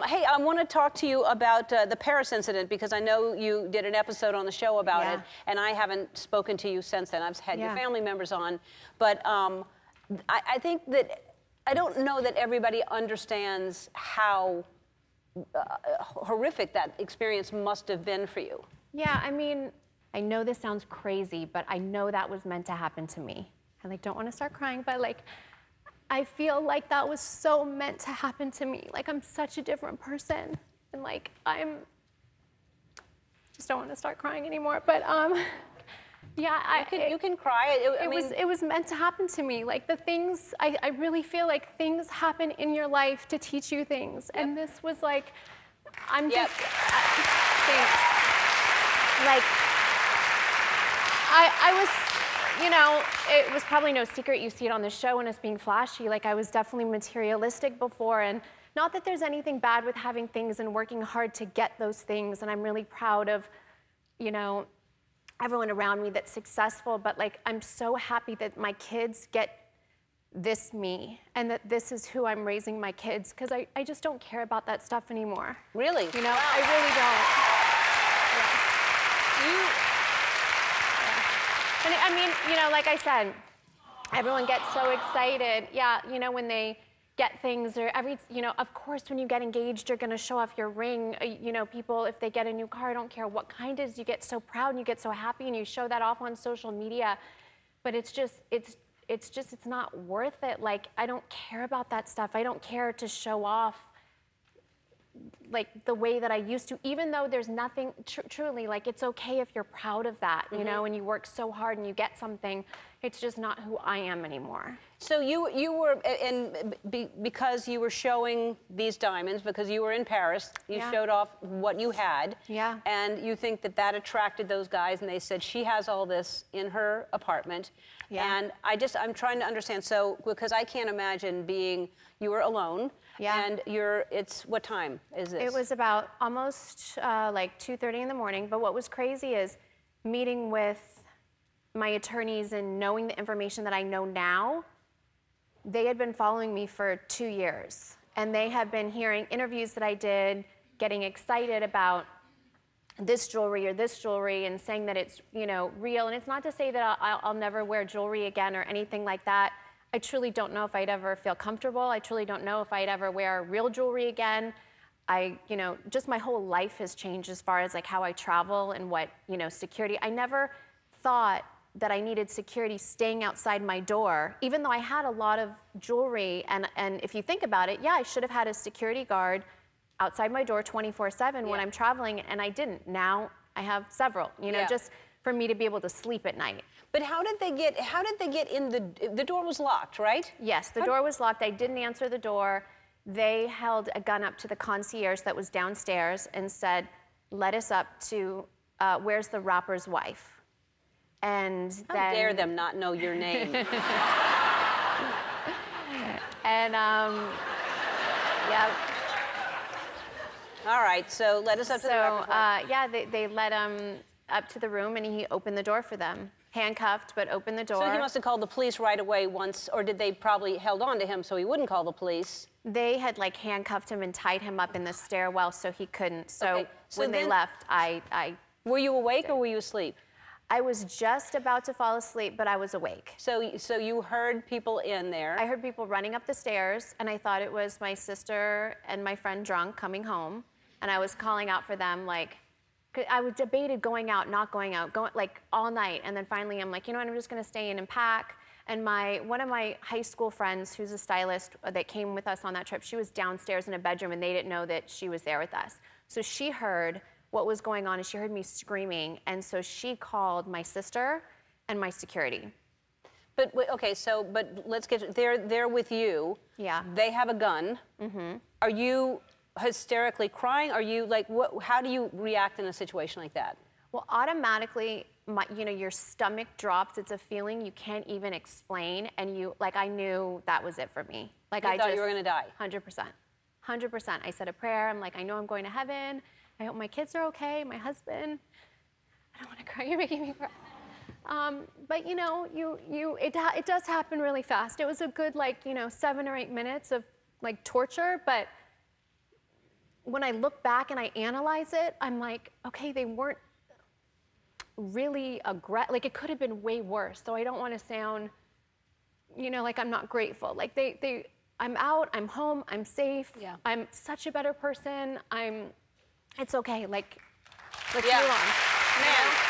Hey, I want to talk to you about the Paris incident because I know you did an episode on the show about it, and I haven't spoken to you since then. I've had your family members on, but I think that I don't know that everybody understands how horrific that experience must have been for you. Yeah, I mean, I know this sounds crazy, but I know that was meant to happen to me. I don't want to start crying, but I feel like that was so meant to happen to me. I'm such a different person, and just don't want to start crying anymore. But yeah, you can cry. It was meant to happen to me. The things I really feel like things happen in your life to teach you things, and this was I'm just thanks. I was. It was probably no secret. You see it on the show and it's being flashy. I was definitely materialistic before, and not that there's anything bad with having things and working hard to get those things. And I'm really proud of, everyone around me that's successful. But I'm so happy that my kids get this me and that this is who I'm raising my kids, because I just don't care about that stuff anymore. Really? Wow. I really don't. Yeah. And I mean, like I said, everyone gets so excited. Yeah, when they get things or of course, when you get engaged, you're going to show off your ring. People, if they get a new car, I don't care what kind it is, you get so proud and you get so happy and you show that off on social media. But it's not worth it. I don't care about that stuff. I don't care to show off the way that I used to, even though there's nothing, truly, it's okay if you're proud of that, and you work so hard and you get something. It's just not who I am anymore. So you were, because you were showing these diamonds, because you were in Paris, you showed off what you had. Yeah. And you think that attracted those guys, and they said, she has all this in her apartment. Yeah. And I'm trying to understand, so, because I can't imagine you were alone. Yeah. And it's, what time is this? It was about almost 2:30 in the morning. But what was crazy is meeting with my attorneys and knowing the information that I know now. They had been following me for 2 years, and they had been hearing interviews that I did, getting excited about this jewelry or this jewelry and saying that it's, real. And it's not to say that I'll never wear jewelry again or anything like that. I truly don't know if I'd ever feel comfortable. I truly don't know if I'd ever wear real jewelry again. Just my whole life has changed as far as how I travel and what, security. I never thought that I needed security staying outside my door, even though I had a lot of jewelry. And if you think about it, yeah, I should have had a security guard outside my door 24/7 when I'm traveling, and I didn't. Now I have several, just for me to be able to sleep at night. But how did they get in the door was locked, right? Yes, the door was locked. I didn't answer the door. They held a gun up to the concierge that was downstairs and said, let us up to, where's the rapper's wife? And How then... dare them not know your name? And, yeah. All right, so let us up to the rapper's wife. Yeah, they let him up to the room, and he opened the door for them. Handcuffed, but opened the door. So he must have called the police right away once, or did they probably held on to him so he wouldn't call the police? They had handcuffed him and tied him up in the stairwell so he couldn't. So when they left, I... Were you awake or were you asleep? I was just about to fall asleep, but I was awake. So you heard people in there. I heard people running up the stairs, and I thought it was my sister and my friend drunk coming home, and I was calling out for them I was debated going out, not going out, all night. And then finally I'm I'm just gonna stay in and pack. And one of my high school friends, who's a stylist that came with us on that trip, she was downstairs in a bedroom and they didn't know that she was there with us. So she heard what was going on and she heard me screaming. And so she called my sister and my security. But let's get, they're with you. Yeah. They have a gun. Mm-hmm. Are you hysterically crying? Are you how do you react in a situation like that? Well, automatically, your stomach drops. It's a feeling you can't even explain, and I knew that was it for me. I thought you were gonna die. 100%. 100%. I said a prayer. I'm I know I'm going to heaven. I hope my kids are okay, my husband. I don't want to cry. You're making me cry. But it does happen really fast. It was a good 7 or 8 minutes of torture, but when I look back and I analyze it, I'm like, okay, they weren't really aggressive. Like, it could have been way worse. So I don't want to sound, you know, like I'm not grateful. Like I'm out, I'm home, I'm safe. Yeah. I'm such a better person. It's okay. Like, let's Yeah. move on. Man.